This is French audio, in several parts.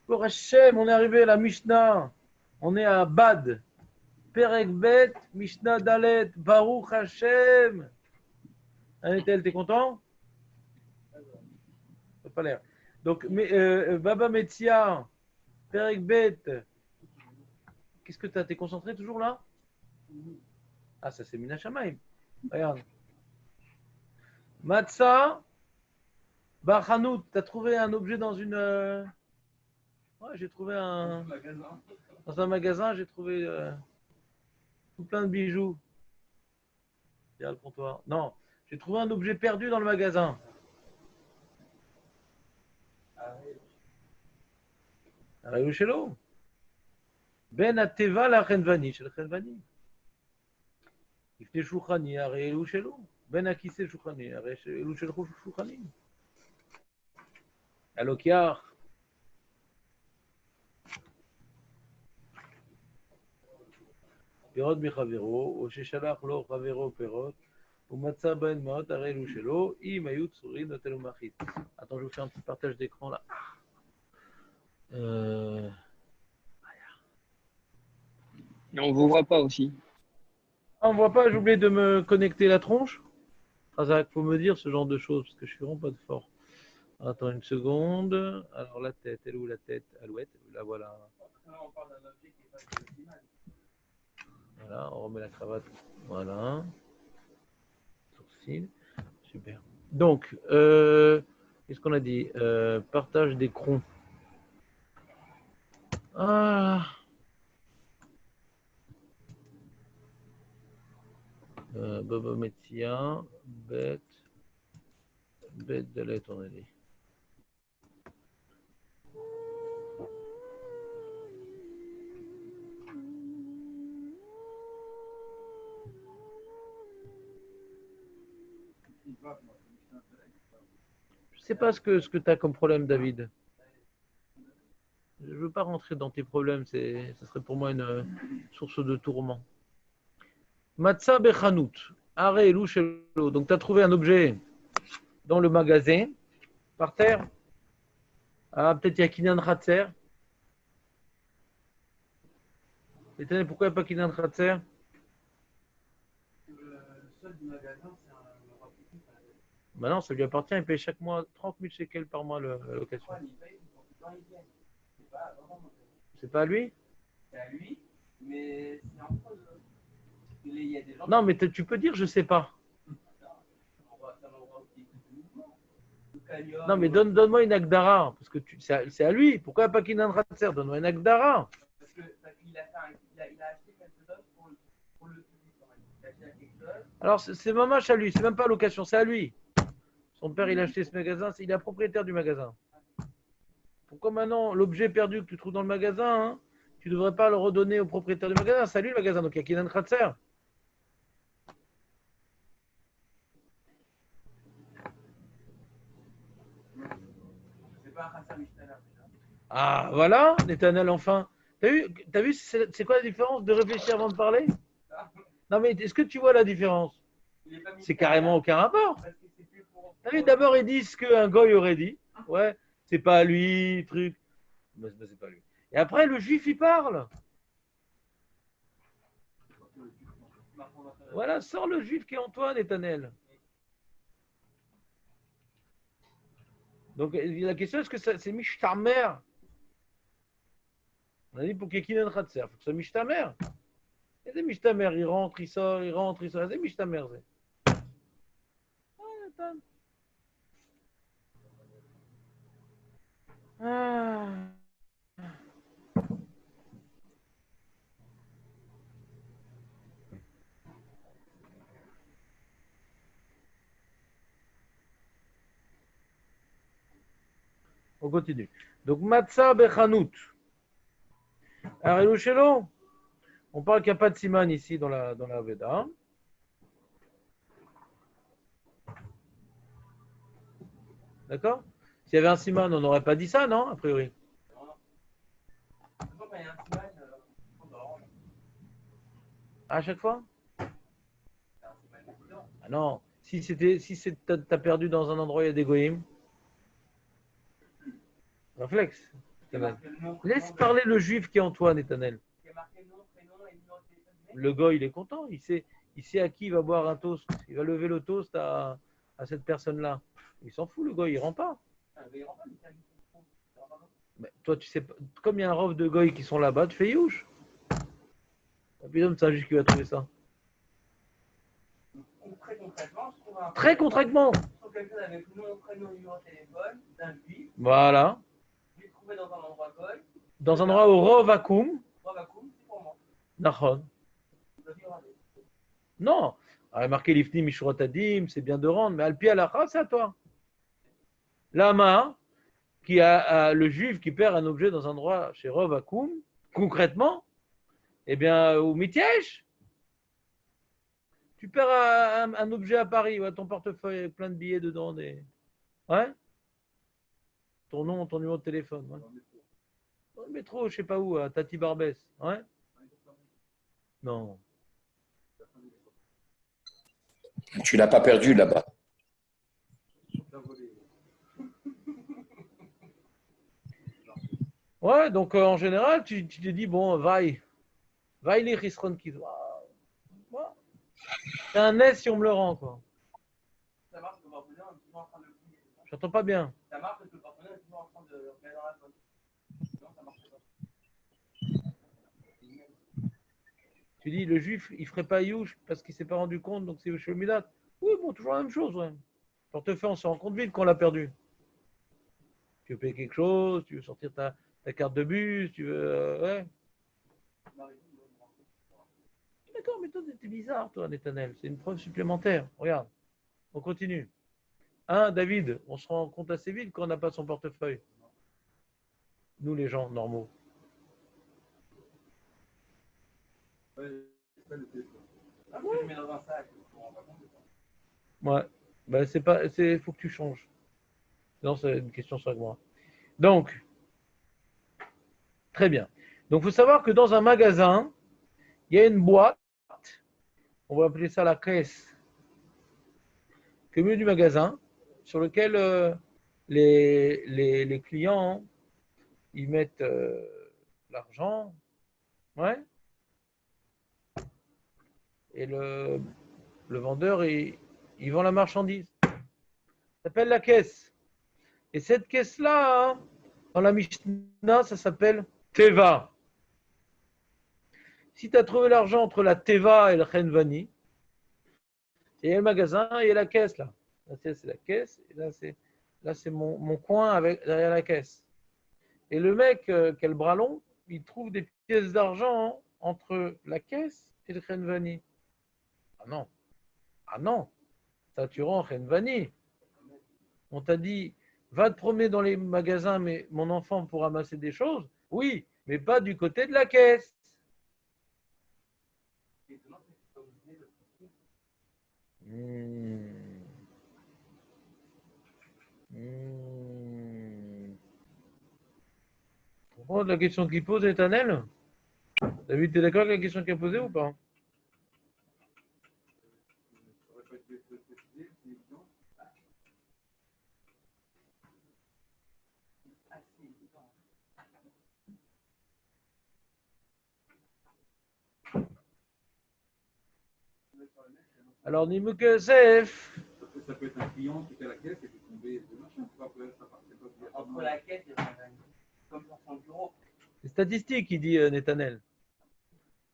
Pour Hachem, on est arrivé à la Mishnah. On est à Bad. Perek Bet, Mishnah Dalet, Baruch Hashem. Anitel, t'es content? Ça n'a pas l'air. Donc, Baba Metzia, Perek Bet. Qu'est-ce que tu as? T'es concentré toujours là? Ah, ça c'est Mina Shamaim. Regarde. Matzah, Bachanout, t'as trouvé un objet dans une. Ouais, j'ai trouvé un. Dans un magasin, j'ai trouvé tout plein de bijoux. Derrière le comptoir. Non, j'ai trouvé un objet perdu dans le magasin. Arrive chez l'eau. Ben Ateva la Renvani, chez le Renvani. לפני שולחני, הרי אלו שלו. בין הכיסא שולחני, הרי אלו של שולחני. הלוקח. פירות מחברו, או ששלח לו חברו פירות, ומצא בהן מאות, הרי אלו שלו, אם היו צורים, נותן לו מאחית. Attends, je vous fais un petit partage d'écran là. On vous voit pas aussi. Ah, on voit pas, j'ai oublié de me connecter la tronche. Razak, faut me dire ce genre de choses, parce que je suis vraiment pas de fort. Attends une seconde. Alors la tête, elle est où la tête? Alouette, là voilà. Voilà, on remet la cravate. Voilà. Sourcil. Super. Donc, qu'est-ce qu'on a dit? Partage d'écran. Ah. Baba Metzia, bête de lettre, on a dit. Je sais pas ce que tu as comme problème, David. Je ne veux pas rentrer dans tes problèmes, ça serait pour moi une source de tourment. Matza Bechanout, Are Louchelo. Donc tu as trouvé un objet dans le magasin, par terre. Ah, peut-être il y a Kinan Khatser. Et pourquoi il n'y a pas Kinan Khatser? Le seul du magasin, c'est un rapide. Ben non, ça lui appartient, il paye chaque mois 30 000 shekels par mois la location. C'est pas à lui? C'est à lui, mais c'est en cause. Il y a des gens. Non, mais tu peux dire je sais pas. Non, mais donne-moi une Agdara, parce que c'est à lui. Pourquoi pas Kinan Khatser? Donne-moi une Agdara. Parce qu'il a acheté quelque chose pour le public. Il a acheté quelque chose. Alors, c'est mamache à lui, c'est même pas location, c'est à lui. Son père, il a acheté ce magasin, il est propriétaire du magasin. Pourquoi maintenant, l'objet perdu que tu trouves dans le magasin, hein, tu ne devrais pas le redonner au propriétaire du magasin? C'est à lui le magasin, donc il y a Kinan Khatser. C'est pas un Hassan Mishtana. Ah, voilà, Netanel, enfin. T'as vu c'est quoi la différence de réfléchir avant de parler? Non, mais est-ce que tu vois la différence? C'est carrément aucun rapport. T'as vu, d'abord, ils disent qu'un goy aurait dit. Ouais, c'est pas lui, truc. Mais c'est pas lui. Et après, le juif, il parle. Voilà, sors le juif qui est Antoine, Netanel. Donc, la question, est-ce que c'est Mishtamer? On a dit pour qu'il y ait Kinan Khatser, il faut que ce soit Mishtamer. Et c'est Mishtamer, il rentre, il sort, il rentre, il sort. C'est Mishtamer, c'est. Attends. Ah. On continue. Donc, Matzah Bechanout. Alors, Shelo, on parle qu'il n'y a pas de siman ici dans la Veda. D'accord? S'il y avait un siman, on n'aurait pas dit ça, non? A priori. À chaque fois? Ah non. Si t'as perdu dans un endroit où il y a des goïms, réflexe. qui est marqué le nom, Laisse prénom, parler le juif qui est en toi, Netanel. qui est marqué nom, prénom et numéro de téléphone du mec. Le gars, il est content. Il sait à qui il va boire un toast. Il va lever le toast à cette personne-là. Il s'en fout, le gars, il rend pas. Ah, mais il rentre pas, mais c'est un micro. Il rentre pas. Mais toi, tu sais pas. Comme il y a un rov de goy qui sont là-bas, tu fais youch. Et puis, c'est un juif qui va trouver ça. Donc, très concrètement, je trouve un. Très concrètement. Je trouve quelqu'un avec nom, prénom, numéro de téléphone d'un juif. Voilà. Je l'ai trouvé dans un endroit goy. Dans un endroit au rov akum. Moi, ma coum, c'est pour moi. Nachon. Je dois vivre avec. Non. Ah, marqué l'ifni mishrat adim, c'est bien de rendre, mais alpi alacha, c'est à toi. Lama, qui a le juif qui perd un objet dans un endroit chez Rov Akum, concrètement, eh bien, au Mitièche, tu perds un objet à Paris, ouais, ton portefeuille avec plein de billets dedans, ouais, ton nom, ton numéro de téléphone, ouais. Dans le métro, je sais pas où, à Tati Barbès, ouais. Non. Tu l'as pas perdu là-bas. Ouais, donc en général, tu te dis, bon, vaille les Risron qui c'est un S si on me le rend, quoi. Ça marche, le partenaire est toujours en train de le fouiller. J'entends pas bien. Ça marche parce que le partenaire est toujours en train de le regarder dans la zone. Non, ça marche pas. Tu dis, le juif, il ferait pas Youch parce qu'il s'est pas rendu compte, donc c'est Youch Midat. Oui, bon, toujours la même chose, ouais. Portefeuille, on se rend compte vite qu'on l'a perdu. Tu veux payer quelque chose, tu veux sortir ta carte de bus, tu veux. Ouais. D'accord, mais toi, t'es bizarre, toi, Netanel. C'est une preuve supplémentaire. Regarde, on continue. David, on se rend compte assez vite qu'on n'a pas son portefeuille. Nous, les gens normaux. Ah, moi, je mets dans un sac. Je me rends pas compte de ça. Ouais. Ben, faut que tu changes. Sinon, c'est une question sur moi. Donc, très bien. Donc, il faut savoir que dans un magasin, il y a une boîte, on va appeler ça la caisse, qui est au milieu du magasin, sur lequel les clients, ils mettent l'argent, ouais, et le vendeur, il vend la marchandise. Ça s'appelle la caisse. Et cette caisse-là, hein, dans la Mishnah, ça s'appelle Teva. Si tu as trouvé l'argent entre la Teva et le Chenvani, il y a le magasin et la caisse là. Là, c'est la caisse, et là, c'est mon coin derrière la caisse. Et le mec qui a le bras long, il trouve des pièces d'argent entre la caisse et le Chenvani. Ah non. Ah non. Ça, tu rends Chenvani. On t'a dit, va te promener dans les magasins, mais mon enfant, pour ramasser des choses. Oui, mais pas du côté de la caisse. Tu comprends la question qu'il pose, Ethanel? David, tu es d'accord avec la question qu'il a posée ou pas? Alors, Nimuk Yosef. Ça peut être un client qui était à la caisse et qui est tombé de machin. Entre la caisse et comme sur son bureau. C'est statistique, il dit Netanel.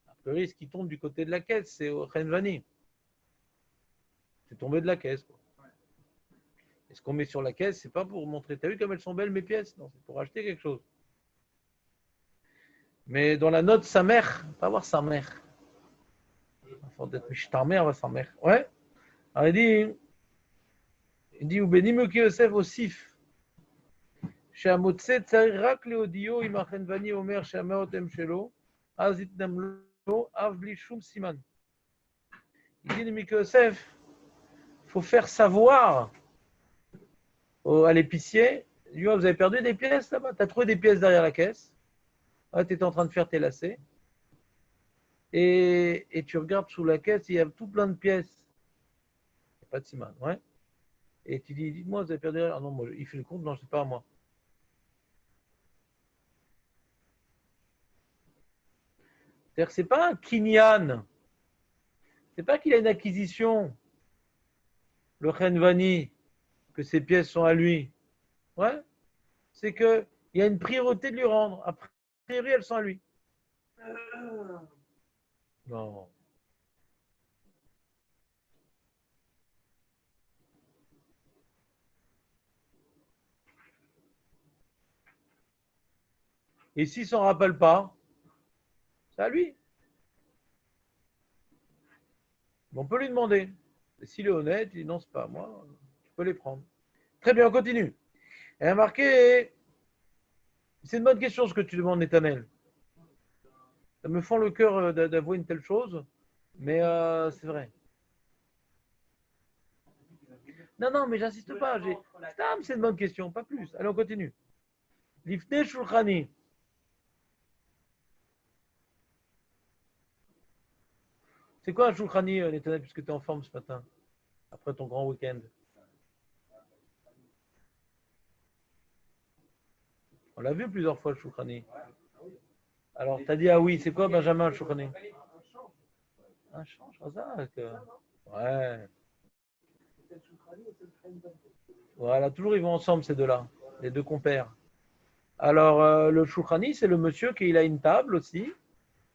A priori, ce qui tombe du côté de la caisse, c'est au Chenvani. C'est tombé de la caisse. Quoi. Et ce qu'on met sur la caisse, c'est pas pour montrer. T'as vu comme elles sont belles mes pièces? Non, c'est pour acheter quelque chose. Mais dans la note sa mère, pas voir sa mère. Il faut d'être mishtamer va sa mère. Ouais. Alors il dit, ou Benimuk Yosef osif. שהמוצא צריך רק להודיעו אם החנווני אומר שהמאות הם שלו, אז יתנם לו אף בלי שום סימן. Il dit Nimik Yosef, il faut faire savoir à l'épicier, lui, vous avez perdu des pièces là-bas, tu as trouvé des pièces derrière la caisse, tu étais en train de faire tes lacets, et tu regardes sous la caisse, il y a tout plein de pièces. Il n'y a pas de siman, ouais. Et tu dis, dites-moi, vous avez perdu. Ah non, moi, il fait le compte, non, je ne sais pas, moi. C'est-à-dire que ce n'est pas un kinyan. C'est pas qu'il a une acquisition, le Chenvani, que ses pièces sont à lui. Ouais. C'est qu'il y a une priorité de lui rendre. A priori, elles sont à lui. Non. Et s'il ne s'en rappelle pas, c'est à lui. On peut lui demander. Et s'il est honnête, il dit non, c'est pas à moi, tu peux les prendre. Très bien, on continue. Elle a marqué, c'est une bonne question ce que tu demandes, Netanel. Ça me fend le cœur d'avouer une telle chose, mais c'est vrai. Non, mais j'insiste pas. C'est une bonne question, pas plus. Allez, on continue. Lifnei Shulchani. C'est quoi un Shulchani, Netanel, puisque tu es en forme ce matin, après ton grand week-end? On l'a vu plusieurs fois, le Shulchani. Alors, tu as dit, ah oui, c'est quoi, Benjamin, le Shulchani? Un change, Razak. Ouais. Voilà, toujours ils vont ensemble, ces deux-là, les deux compères. Alors, le Shulchani, c'est le monsieur qui a une table aussi,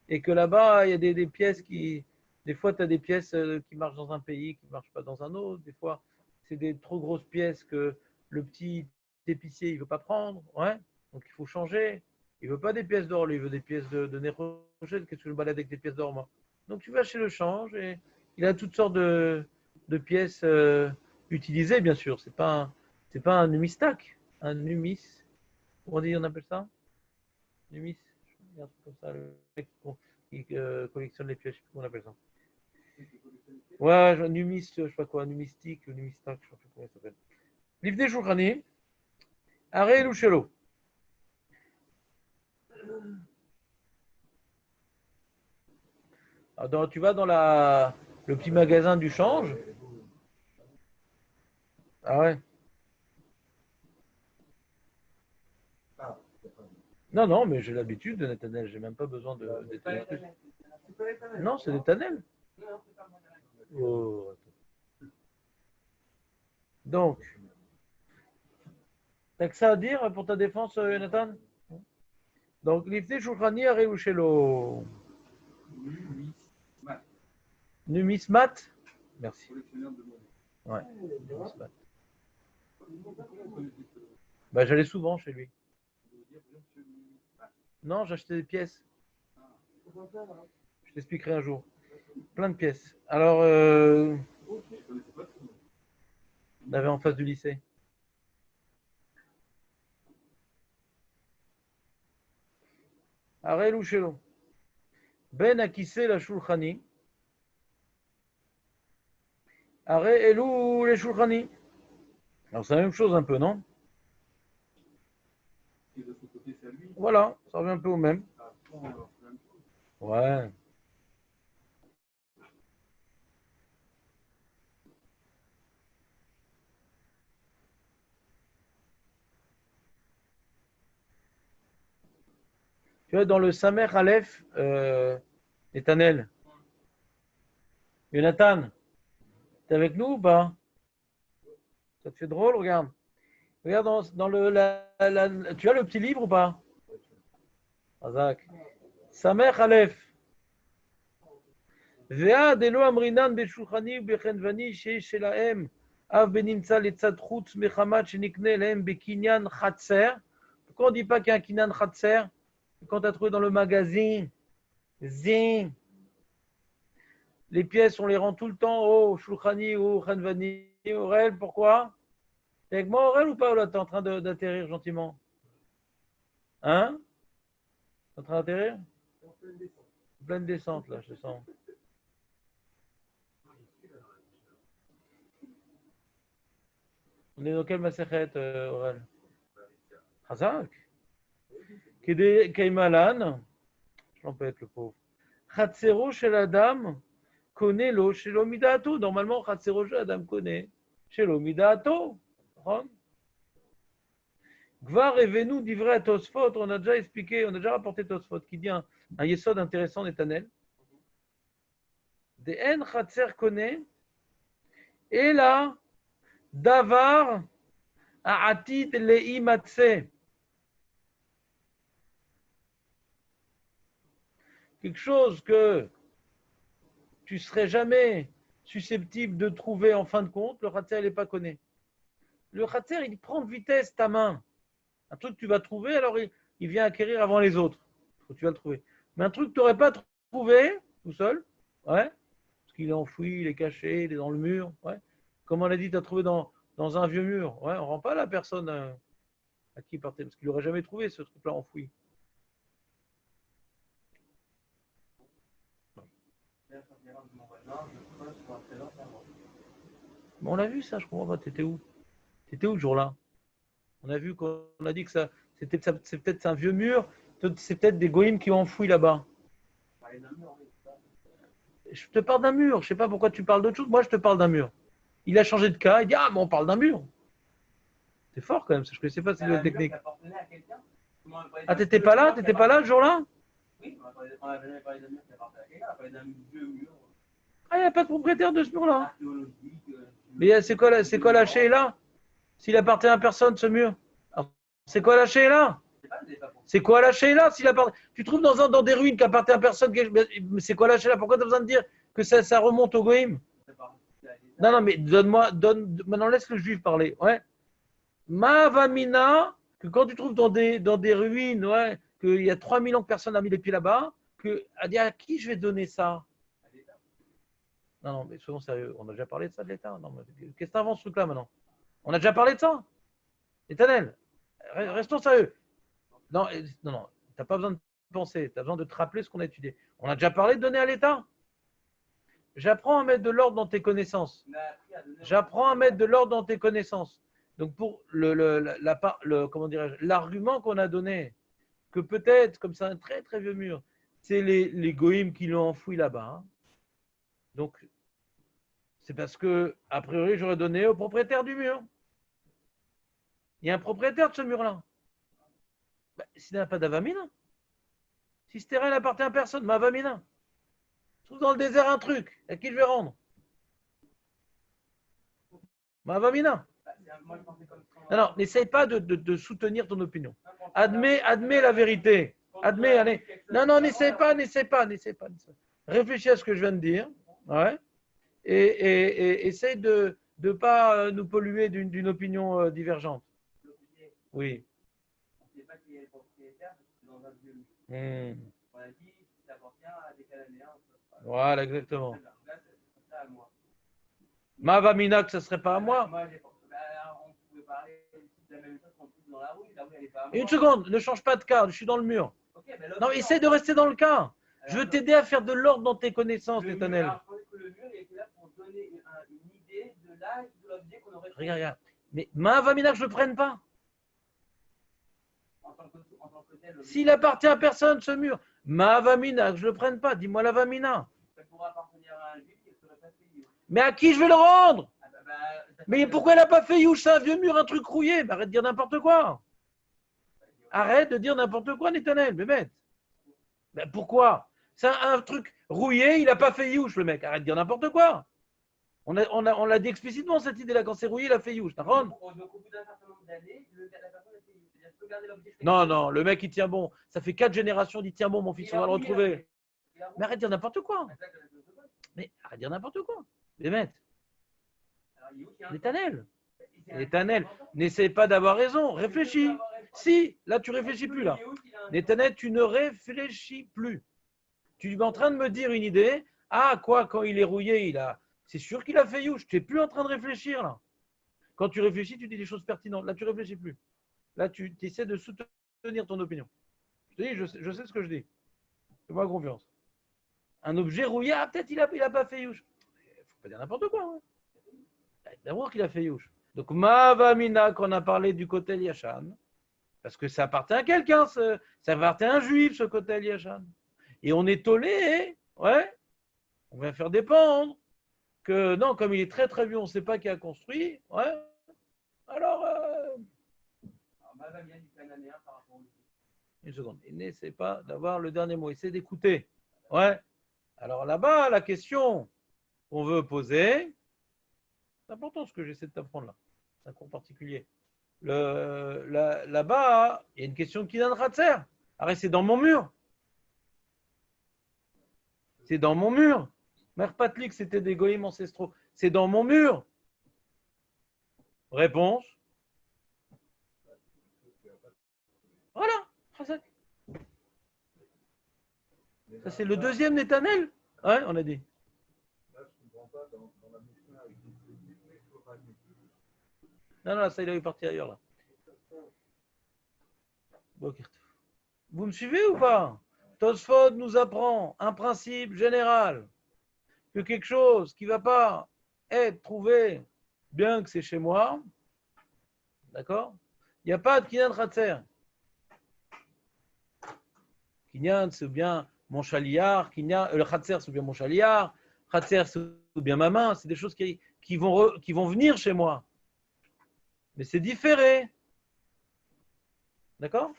et que là-bas, il y a des pièces qui. Des fois, tu as des pièces qui marchent dans un pays, qui ne marchent pas dans un autre. Des fois, c'est des trop grosses pièces que le petit épicier, il ne veut pas prendre. Ouais. Donc, il faut changer. Il ne veut pas des pièces d'or, lui, il veut des pièces de nez rochelle. Qu'est-ce que je me balade avec des pièces d'or, moi? Donc, tu vas chez le change et il a toutes sortes de pièces utilisées, bien sûr. C'est pas un numistac, un numis. Comment on appelle ça? Numis. Un truc comme ça, le mec qui collectionne les pièces, je sais plus comment on appelle ça. Ouais, numis, je sais pas quoi, numistique, numistac, je sais plus comment ça s'appelle. Livne Shulchani, Arel ou Shelo. Tu vas dans le petit magasin du change. Ah ouais. Non, mais j'ai l'habitude de Netanel, j'ai même pas besoin d'étaler plus. Non, c'est Netanel. Oh. Donc, t'as que ça à dire pour ta défense, Nathan? Donc, Lifnei Shulchani Arel ou Shelo. Numismat. Merci. Ouais, numismat. Bah, j'allais souvent chez lui. Non, j'achetais des pièces. Je t'expliquerai un jour. Plein de pièces. Alors, on avait en face du lycée. Arel ou Shelo. Ben Akissé la Shulchani. Arel Elou les Shulchani. Alors, c'est la même chose un peu, non? Voilà, ça revient un peu au même. Ouais. Tu vois, dans le Samer Aleph, Netanel, Jonathan, t'es avec nous ou pas? Ça te fait drôle, regarde. Regarde dans tu as le petit livre ou pas? Razak. Samer Aleph. ועד אלו אמרינן בשולחני ובחנווני שיש שלהם אף בנמצא לצד חוץ מחמת שנקנה להם בקניין חצר. Pourquoi on ne dit pas qu'il y a un kinyan khatser? Quand tu as trouvé dans le magazine, zing, les pièces, on les rend tout le temps au shulchani ou au khanvani. Aurel, pourquoi? T'es avec moi, Aurel, ou pas? Là, t'es en train d'atterrir gentiment. Hein? T'es en train d'atterrir? Pleine descente, là, je sens. On est dans quelle masechet, Aurel? Chazak. Kede Kaimalan, j'empête le pauvre. Chatzero shel Adam connaît lo shelo midato. Normalement, Chatzero shel Adam connaît shelo midato. Gvar et Venu d'Ivray à Tosfot, on a déjà expliqué, on a déjà rapporté Tosfot, qui dit un yesod intéressant d'Etanel. Des en chatzer connaît, et là, davar à atit lei matse. Quelque chose que tu serais jamais susceptible de trouver en fin de compte, le chatzer n'est pas connu. Le chatzer, il prend de vitesse ta main. Un truc que tu vas trouver, alors il vient acquérir avant les autres. Tu vas le trouver. Mais un truc que tu n'aurais pas trouvé tout seul, ouais, parce qu'il est enfoui, il est caché, il est dans le mur, ouais. Comme on a dit, tu as trouvé dans un vieux mur. Ouais, on ne rend pas la personne à qui il partait, parce qu'il n'aurait jamais trouvé ce truc-là enfoui. Mais on l'a vu ça, je comprends pas. T'étais où? T'étais où ce jour-là? On a vu qu'on a dit que ça, c'est peut-être un vieux mur, c'est peut-être des goïms qui ont enfoui là-bas. Je te parle d'un mur, je ne sais pas pourquoi tu parles d'autre chose, moi je te parle d'un mur. Il a changé de cas, il dit ah mais on parle d'un mur. C'est fort quand même, je ne connaissais pas cette nouvelle technique. Ah t'étais pas là? T'étais pas là ce jour-là? Oui, on n'a jamais parlé d'un mur qui appartenait à quelqu'un, on a parlé d'un vieux mur Ah il n'y a pas de propriétaire de ce mur-là. archéologique. Mais c'est quoi la là? S'il appartient à personne ce mur? Alors, c'est quoi la là? C'est quoi la là s'il appartient? Tu trouves dans des ruines qui appartiennent à personne, mais c'est quoi la là? Pourquoi tu as besoin de dire que ça remonte au goïm? Non, mais maintenant laisse le juif parler. Ouais. Ma'avamina, que quand tu trouves dans des ruines, ouais, qu'il y a 3000 ans que personne n'a mis les pieds là-bas, à qui je vais donner ça? Non, mais soyons sérieux. On a déjà parlé de ça de l'État. Qu'est-ce que tu inventes ce truc-là maintenant? On a déjà parlé de ça? Éternel, restons sérieux. Non, tu n'as pas besoin de penser. Tu as besoin de te rappeler ce qu'on a étudié. On a déjà parlé de donner à l'État? J'apprends à mettre de l'ordre dans tes connaissances. J'apprends à mettre de l'ordre dans tes connaissances. Donc pour comment dirais-je, l'argument qu'on a donné, que peut-être, comme c'est un très très vieux mur, c'est les goïms qui l'ont enfoui là-bas. Hein. Donc c'est parce que, a priori, j'aurais donné au propriétaire du mur. Il y a un propriétaire de ce mur-là. S'il n'y a pas d'avamina, si ce terrain n'appartient à personne, ma avamina. Je trouve dans le désert un truc, à qui je vais rendre? Ma avamina. Non, n'essaye pas de soutenir ton opinion. Admets la vérité. Allez. Non, n'essaye pas. Réfléchis à ce que je viens de dire. Ouais. Et essaye de ne pas nous polluer d'une opinion divergente. Oui. Voilà, exactement. Ma vamina, que ce ne serait pas à moi. Une seconde, ne change pas de cas, je suis dans le mur. Non, essaie de rester dans le cas. Je veux t'aider à faire de l'ordre dans tes connaissances, Nétanel. Regarde. Mais ma vamina, que je ne le prenne pas. S'il appartient à personne, ce mur, ma vamina, que je ne le prenne pas, dis-moi la vamina. Mais à qui je vais le rendre? Mais pourquoi elle n'a pas fait Youch, un vieux mur, un truc rouillé? Arrête de dire n'importe quoi. Arrête de dire n'importe quoi, Nétanel, mais bête. Ben pourquoi? C'est un truc rouillé, il n'a pas fait Youch, le mec. Arrête de dire n'importe quoi. On l'a dit explicitement, cette idée-là. Quand c'est rouillé, il a fait Youch. Non, le mec, il tient bon. Ça fait 4 générations, il tient bon, mon fils, on va le retrouver. Mais arrête de dire n'importe quoi. Mais arrête de dire n'importe quoi. Les mecs. Nétanel, n'essaie pas d'avoir raison. Réfléchis. Si, là, tu réfléchis plus, là. Nétanel, tu ne réfléchis plus. Tu es en train de me dire une idée. Ah, quoi, quand il est rouillé, c'est sûr qu'il a fait Youch. Tu n'es plus en train de réfléchir, là. Quand tu réfléchis, tu dis des choses pertinentes. Là, tu ne réfléchis plus. Là, tu essaies de soutenir ton opinion. Je te dis, je sais ce que je dis. Fais-moi confiance. Un objet rouillé, peut-être il a pas fait Youch. Il ne faut pas dire n'importe quoi. Hein. D'abord qu'il a fait Youch. Donc, Mavamina, qu'on a parlé du côté Yachan, parce que ça appartient à quelqu'un, ça appartient à un juif, ce côté Yachan. Et on est tollé, ouais, on va faire dépendre que, non, comme il est très très vieux, on ne sait pas qui a construit, ouais, alors Une seconde. Et n'essaie pas d'avoir le dernier mot. Essaie d'écouter. Ouais. Alors là-bas, la question qu'on veut poser, c'est important ce que j'essaie de t'apprendre là. C'est un cours particulier. Là-bas, il y a une question qui donne Khatser. Arrête, c'est dans mon mur. C'est dans mon mur. Mère Patlik, c'était des goïms ancestraux. C'est dans mon mur. Réponse. Voilà. Ça, c'est le deuxième Netanel. Ouais, on a dit. Non, ça, il est parti ailleurs, là. Vous me suivez ou pas? Tosfot nous apprend un principe général, que quelque chose qui ne va pas être trouvé, bien que c'est chez moi, d'accord? Il n'y a pas de Kinyan Khatser. Kinyan, c'est bien mon chaliar, le Khatser, c'est bien mon chaliar, Khatser, c'est bien ma main, c'est des choses qui vont venir chez moi. Mais c'est différé. D'accord?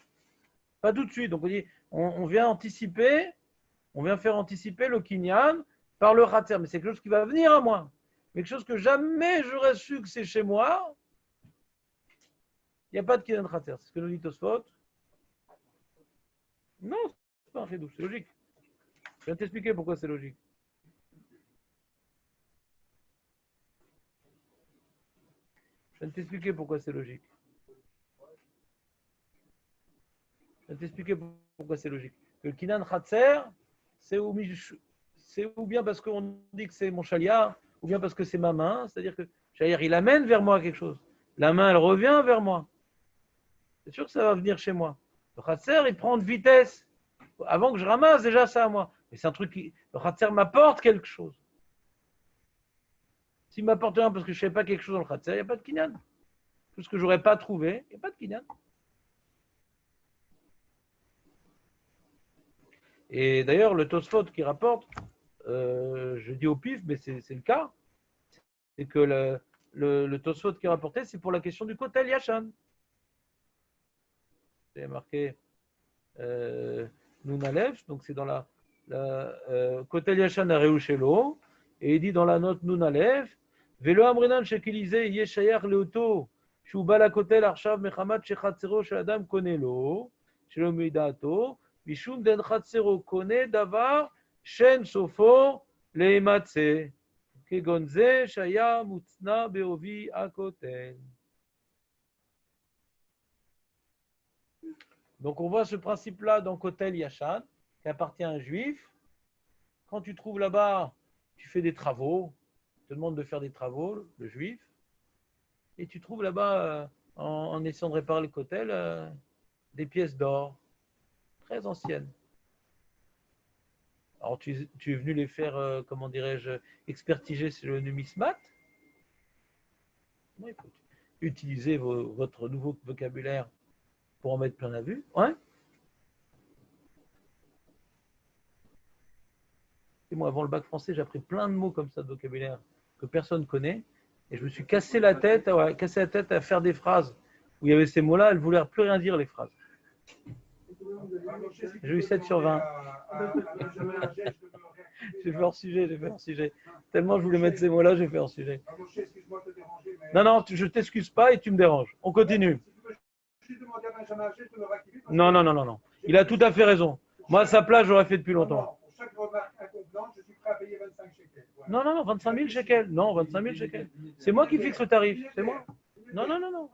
Pas tout de suite. Donc on vient anticiper, on vient faire anticiper le Kinyan par le Khatser. Mais c'est quelque chose qui va venir à moi. Mais quelque chose que jamais j'aurais su que c'est chez moi, il n'y a pas de Kinyan Khatser. C'est ce que nous dit Tosfot. Non, c'est pas un chidouche, c'est logique. Je viens de t'expliquer pourquoi c'est logique. Je viens de t'expliquer pourquoi c'est logique. Je vais t'expliquer pourquoi c'est logique. Le Kinan Khatser, c'est ou bien parce qu'on dit que c'est mon chaliar, ou bien parce que c'est ma main. C'est-à-dire que chaliar, il amène vers moi quelque chose. La main, elle revient vers moi. C'est sûr que ça va venir chez moi. Le Khatser, il prend de vitesse. Avant que je ramasse déjà ça à moi. Mais c'est un truc qui. Le Khatser m'apporte quelque chose. S'il m'apporte rien parce que je ne sais pas quelque chose dans le Khatser, il n'y a pas de Kinyan. Tout ce que je n'aurais pas trouvé, il n'y a pas de Kinyan. Et d'ailleurs, le Tosfot qui rapporte, je dis au pif, mais c'est le cas, c'est que le Tosfot qui est rapporté, c'est pour la question du Kotel Yashan. C'est marqué Nun Aleph, donc c'est dans la Kotel Yashan à Reushelo, et il dit dans la note Nun Aleph, Velo Amrinan Shekilizé Yeshayach Leoto, Shubala Kotel Arshav Mechamat Shechatzero Shadam Konelo, Shelom Midato, Mishum den Chatzero Kone Davar Shen Sofo Leimatse Kegonze Shaya Mutzna Beovi Akotel. Donc on voit ce principe-là dans Kotel Yashan, qui appartient à un juif. Quand tu trouves là-bas, tu fais des travaux, tu te demande de faire des travaux, le juif, et tu trouves là-bas, en essayant de réparer le Kotel, des pièces d'or très anciennes. Alors tu es venu les faire, comment dirais-je, expertiser sur le numismate. Il faut utiliser votre nouveau vocabulaire pour en mettre plein la vue. Ouais. Et moi, avant le bac français, j'ai appris plein de mots comme ça de vocabulaire que personne ne connaît. Et je me suis cassé la tête à faire des phrases où il y avait ces mots-là, elles ne voulaient plus rien dire, les phrases. J'ai eu 7 sur 20. J'ai fait hors sujet. Tellement je voulais mettre ces mots-là, j'ai fait hors sujet. Non, je ne t'excuse pas et tu me déranges. On continue. Non. Il a tout à fait raison. Moi, à sa place, j'aurais fait depuis longtemps. Pour chaque remarque inconvenante, je suis prêt à payer 25 shekels. Non, 25 000 shekels. Non, 25 000 shekels. C'est moi qui fixe le tarif. C'est moi. Non.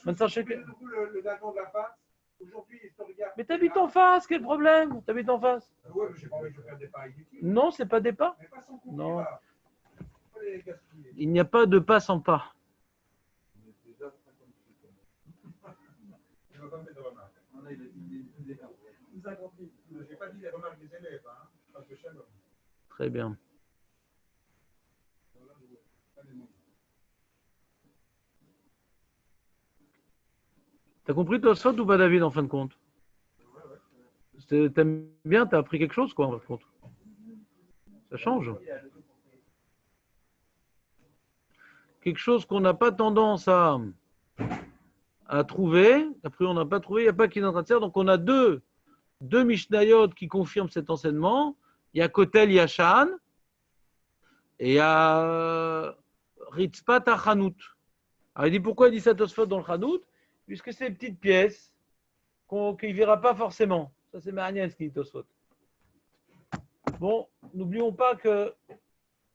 25 shekels. Le dagon de la face, aujourd'hui, je te regarde. Mais t'habites en face, quel problème? T'habites en face. Ouais, mais j'ai pas envie de faire des pas inutiles. Non, c'est pas des pas. Mais pas sans coup. Non. Il n'y a pas de pas sans pas. Je ne vais pas mettre de remarques. Je n'ai pas dit les remarques des élèves, hein, parce que Shalom. Très bien. T'as compris toi ça ou pas, David, en fin de compte? T'aimes bien, t'as appris quelque chose, quoi, en fin de compte. Ça change. Quelque chose qu'on n'a pas tendance à trouver. Après, on n'a pas trouvé, il n'y a pas qui est en train de faire. Donc, on a deux deux Mishnayot qui confirment cet enseignement. Il y a Kotel Yashan et il y a Ritzpat Hanout. Alors il dit pourquoi il dit ça Tosfot dans le Hanout? Puisque c'est des petites pièces qu'il ne verra pas forcément. Ça c'est Marniel ce qui dit Tosfot. Bon, n'oublions pas que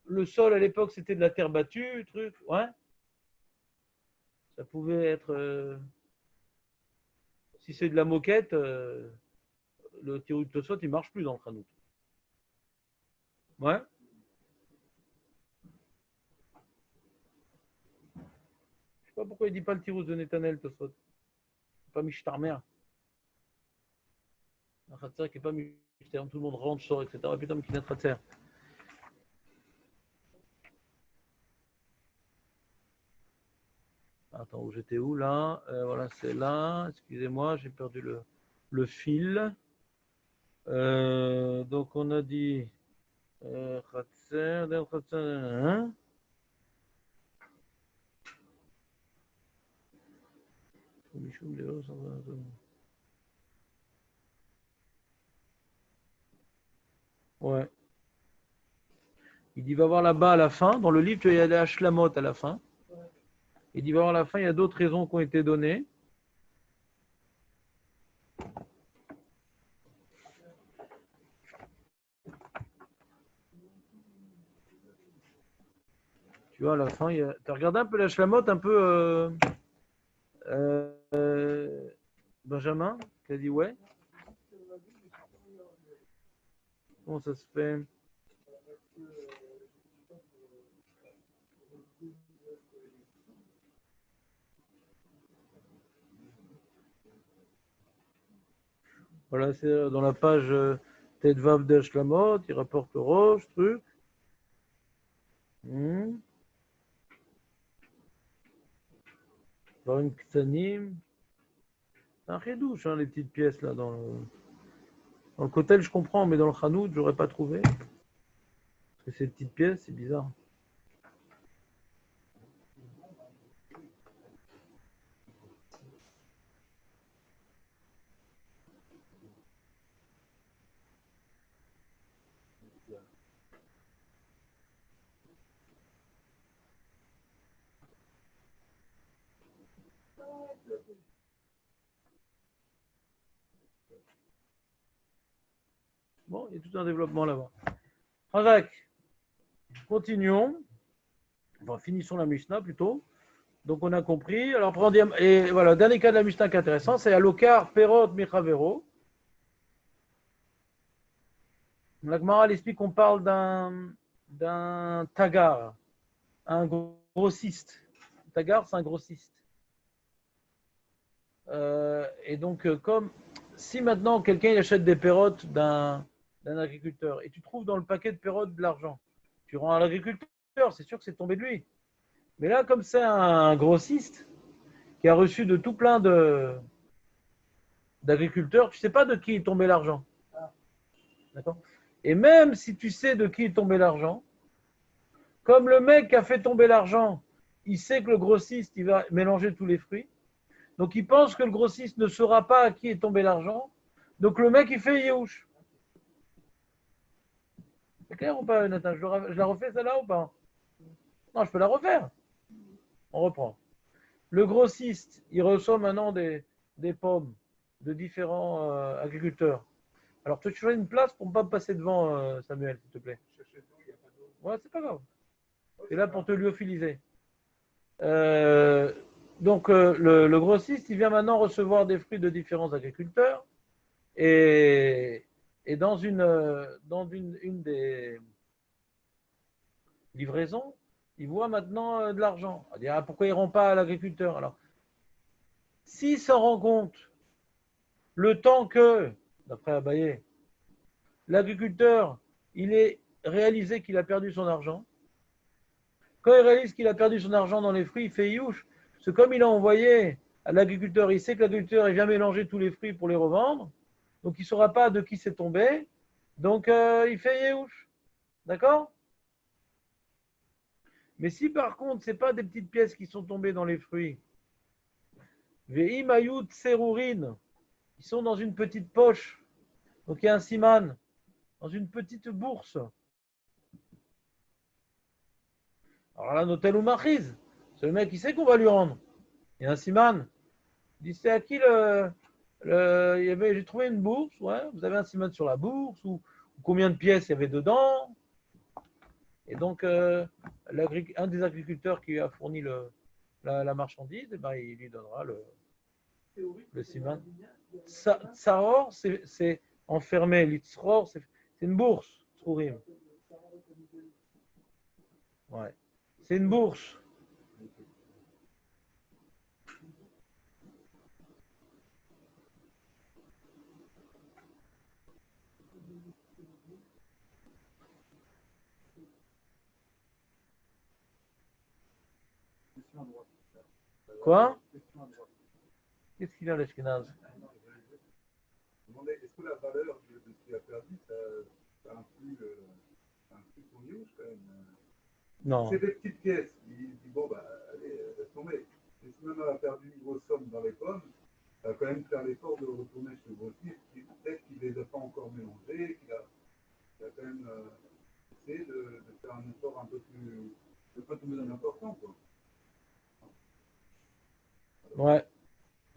le sol à l'époque c'était de la terre battue, truc, ouais. Ça pouvait être, si c'est de la moquette, le tirou de Tosfot il marche plus dans le Hanout. Ouais. Je sais pas pourquoi il dit pas le tirou de Netanel Tosfot. Pas Mishtarmer. Un Khatser qui n'est pas Mishtarmer, tout le monde rentre, sort, etc. Et putain, qui n'est pas Khatser. Attends, où j'étais où là? Voilà, c'est là. Excusez-moi, j'ai perdu le fil. Donc on a dit Khatser, hein? Ouais. Il dit va voir là-bas à la fin. Dans le livre, il y a des Hashlamot à la fin. Il dit va voir à la fin, il y a d'autres raisons qui ont été données. Tu vois, à la fin, tu as regardé un peu la Hashlamot, un peu Benjamin, qui a dit ouais. Comment ça se fait? Voilà, c'est dans la page Tedvav de Hashlamot, il rapporte le Roche, truc. Varim Ksanim. C'est un redouche, hein, les petites pièces là. Dans le Kotel, je comprends, mais dans le Hanout, j'aurais pas trouvé. Parce que ces petites pièces, c'est bizarre. Bon, il y a tout un développement là-bas. Razak, continuons. Enfin, finissons la Mishnah plutôt. Donc on a compris. Alors, et voilà, dernier cas de la Mishnah qui est intéressant, c'est Alokar, Perot, Michavero. La Gemara explique qu'on parle d'un tagar, un grossiste. Tagar, c'est un grossiste. Et donc, comme si maintenant quelqu'un achète des pérottes d'un agriculteur et tu trouves dans le paquet de pérottes de l'argent, tu rends à l'agriculteur, c'est sûr que c'est tombé de lui. Mais là, comme c'est un grossiste qui a reçu de tout plein d'agriculteurs, tu ne sais pas de qui est tombé l'argent. D'accord? Et même si tu sais de qui est tombé l'argent, comme le mec qui a fait tomber l'argent, il sait que le grossiste, il va mélanger tous les fruits. Donc, il pense que le grossiste ne saura pas à qui est tombé l'argent. Donc, le mec, il fait Yehush. C'est clair ou pas, Nathan? Je la refais celle-là ou pas? Non, je peux la refaire. On reprend. Le grossiste, il reçoit maintenant des pommes de différents agriculteurs. Alors, tu choisis une place pour ne pas me passer devant, Samuel, s'il te plaît. Ouais, c'est pas grave. C'est là pour te lyophiliser. Donc, le grossiste, il vient maintenant recevoir des fruits de différents agriculteurs. Et dans une des livraisons, il voit maintenant de l'argent. Il dit, ah, pourquoi il ne rend pas à l'agriculteur? Alors, s'il s'en rend compte, le temps que, d'après Abaye, l'agriculteur, il est réalisé qu'il a perdu son argent, quand il réalise qu'il a perdu son argent dans les fruits, il fait youch. C'est comme il a envoyé à l'agriculteur, il sait que l'agriculteur il vient mélanger tous les fruits pour les revendre, donc il ne saura pas de qui c'est tombé, donc il fait yehush. D'accord? Mais si par contre, ce n'est pas des petites pièces qui sont tombées dans les fruits, ve'im ayut serurin, ils sont dans une petite poche Donc il y a un siman dans une petite bourse. Alors là, Notel ou Machiz, c'est le mec qui sait qu'on va lui rendre. Il y a un siman. Il dit c'est à qui j'ai trouvé une bourse, ouais. Vous avez un siman sur la bourse ou combien de pièces il y avait dedans. Et donc, un des agriculteurs qui a fourni la marchandise, eh ben, il lui donnera le siman. Tsahor, c'est enfermé. Litzror, c'est une bourse. Tsourim. Ouais. C'est une bourse. Quoi? Qu'est-ce qu'il a, l'Ashkenaz? Je me demandais, est-ce que la valeur de ce qu'il a perdu, ça inclut son use quand même? Non. C'est des petites pièces. Il dit, bon, bah, allez, laisse tomber. Et si même elle a perdu une grosse somme dans les pommes, elle va quand même faire l'effort de retourner chez le grossiste. Peut-être qu'il ne les a pas encore mélangées, qu'il a quand même essayé de faire un effort un peu plus important, quoi. Alors, Ouais.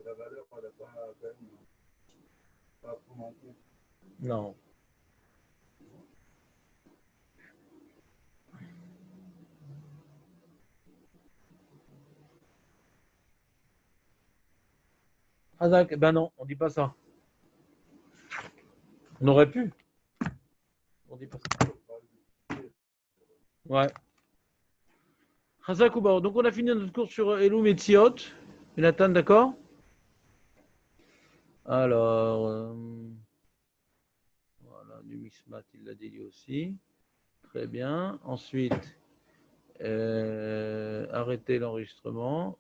la valeur, elle n'a pas quand même pas à prendre en compte. Non. Hazak, ben non, on dit pas ça. On aurait pu. On dit pas ça. Ouais. Hazak ou Baor. Donc on a fini notre cours sur Elou Metziot. Jonathan, d'accord? Alors, voilà, du Mixmat, il l'a dit lui aussi. Très bien. Ensuite, arrêtez l'enregistrement.